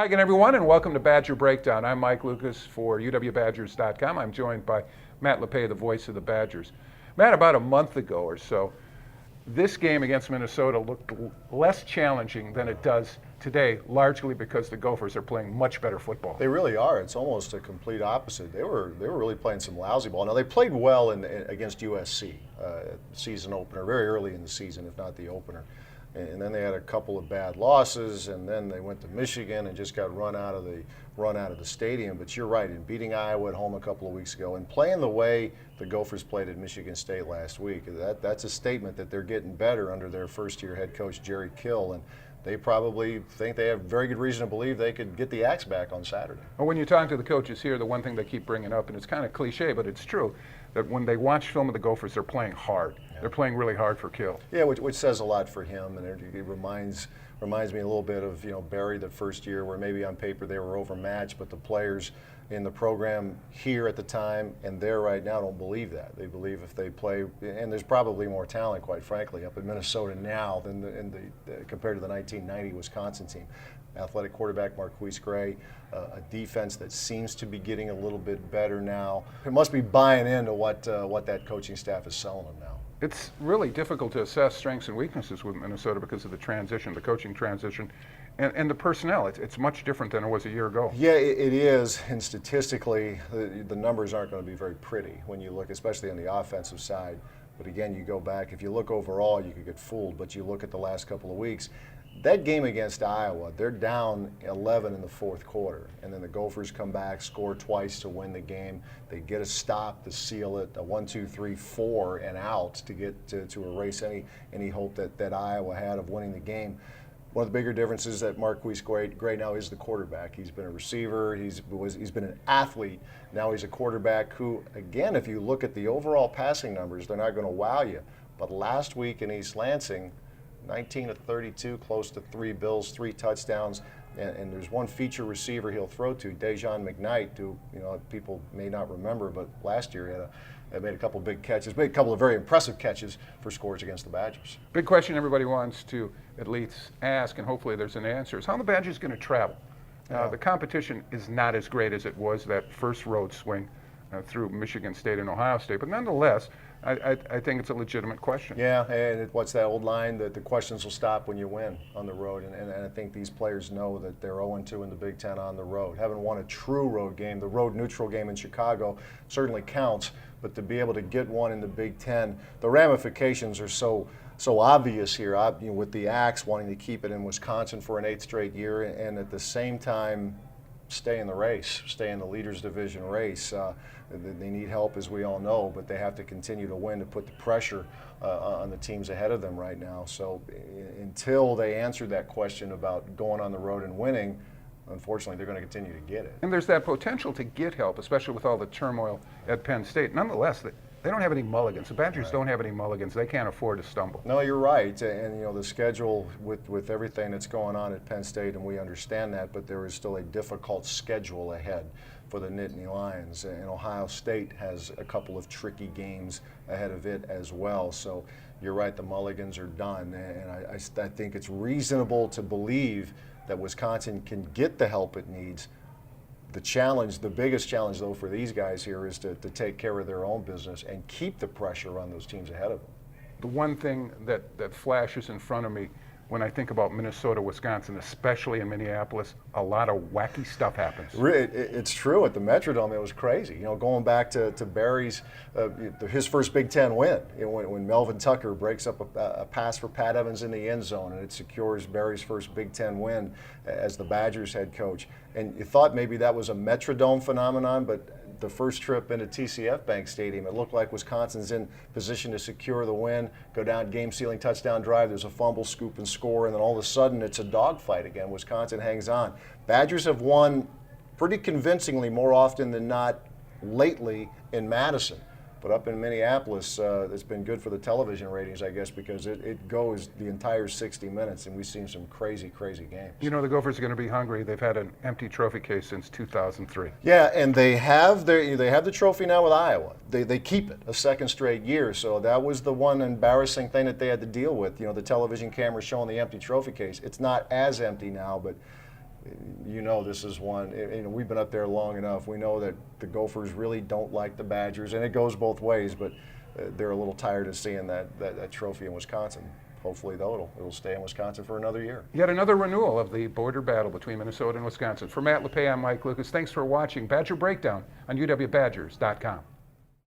again, everyone, and welcome to Badger Breakdown. I'm Mike Lucas for UWBadgers.com. I'm joined by Matt LePay, the voice of the Badgers. Matt, about a month ago or so, this game against Minnesota looked less challenging than it does today, largely because the Gophers are playing much better football. They really are. It's almost a complete opposite. They were really playing some lousy ball. Now, they played well against USC, season opener, very early in the season, if not the opener. And then they had a couple of bad losses, and then they went to Michigan and just got run out of the stadium. But you're right, in beating Iowa at home a couple of weeks ago and playing the way the Gophers played at Michigan State last week, that's a statement that they're getting better under their first-year head coach, Jerry Kill. And they probably think they have very good reason to believe they could get the Axe back on Saturday. Well, when you talk to the coaches here, the one thing they keep bringing up, and it's kind of cliche, but it's true, that when they watch film of the Gophers, they're playing hard. Yeah. They're playing really hard for Kill. Yeah, which says a lot for him, and it reminds me a little bit of Barry the first year, where maybe on paper they were overmatched, but the players in the program here at the time and there right now don't believe that. They believe if they play, and there's probably more talent, quite frankly, up in Minnesota now than compared to the 1990 Wisconsin team. Athletic quarterback Marquise Gray, a defense that seems to be getting a little bit better now. It must be buying into what that coaching staff is selling them now. It's really difficult to assess strengths and weaknesses with Minnesota because of the transition, the coaching transition, and the personnel. It's much different than it was a year ago. Yeah, it is, and statistically, the numbers aren't going to be very pretty when you look, especially on the offensive side. But again, you go back, if you look overall, you could get fooled, but you look at the last couple of weeks, that game against Iowa, they're down 11 in the fourth quarter, and then the Gophers come back, score twice to win the game. They get a stop to seal it, a 1, 2, 3, 4 and out to get to erase any hope that Iowa had of winning the game. One of the bigger differences is that Marquise Gray now is the quarterback. He's been a receiver. He's been an athlete. Now he's a quarterback who, again, if you look at the overall passing numbers, they're not going to wow you. But last week in East Lansing, 19 of 32, close to 3 bills, 3 touchdowns, and there's one feature receiver he'll throw to, Dejon McKnight, who people may not remember, but last year he made a couple of big catches, made a couple of very impressive catches for scores against the Badgers. Big question everybody wants to at least ask, and hopefully there's an answer, is how the Badgers going to travel? The competition is not as great as it was that first road swing through Michigan State and Ohio State, but nonetheless, I think it's a legitimate question. Yeah, and what's that old line, that the questions will stop when you win on the road, and I think these players know that they're 0-2 in the Big Ten on the road. Haven't won a true road game. The road neutral game in Chicago certainly counts, but to be able to get one in the Big Ten, the ramifications are so obvious here, with the Axe wanting to keep it in Wisconsin for an 8th straight year, and at the same time stay in the race, stay in the Leaders Division race. They need help, as we all know, but they have to continue to win to put the pressure on the teams ahead of them right now. So until they answer that question about going on the road and winning, unfortunately, they're going to continue to get it. And there's that potential to get help, especially with all the turmoil at Penn State. Nonetheless, they don't have any mulligans. The Badgers don't have any mulligans. They can't afford to stumble. No, you're right. And the schedule with everything that's going on at Penn State, and we understand that, but there is still a difficult schedule ahead for the Nittany Lions. And Ohio State has a couple of tricky games ahead of it as well. So you're right, the mulligans are done. And I think it's reasonable to believe that Wisconsin can get the help it needs. The biggest challenge, though, for these guys here is to take care of their own business and keep the pressure on those teams ahead of them. The one thing that flashes in front of me when I think about Minnesota, Wisconsin, especially in Minneapolis, a lot of wacky stuff happens. It's true. At the Metrodome, it was crazy. Going back to Barry's, his first Big Ten win, when Melvin Tucker breaks up a pass for Pat Evans in the end zone, and it secures Barry's first Big Ten win as the Badgers head coach. And you thought maybe that was a Metrodome phenomenon, but the first trip into TCF Bank Stadium, it looked like Wisconsin's in position to secure the win, go down game-sealing touchdown drive, there's a fumble, scoop, and score, and then all of a sudden it's a dogfight again. Wisconsin hangs on. Badgers have won pretty convincingly more often than not lately in Madison. But up in Minneapolis, it's been good for the television ratings, I guess, because it goes the entire 60 minutes, and we've seen some crazy, crazy games. The Gophers are going to be hungry. They've had an empty trophy case since 2003. Yeah, and they have the trophy now with Iowa. They keep it a second straight year, so that was the one embarrassing thing that they had to deal with. The television cameras showing the empty trophy case. It's not as empty now, but you know, this is one, we've been up there long enough. We know that the Gophers really don't like the Badgers, and it goes both ways, but they're a little tired of seeing that trophy in Wisconsin. Hopefully, though, it'll stay in Wisconsin for another year. Yet another renewal of the border battle between Minnesota and Wisconsin. For Matt LePay, I'm Mike Lucas. Thanks for watching Badger Breakdown on UWBadgers.com.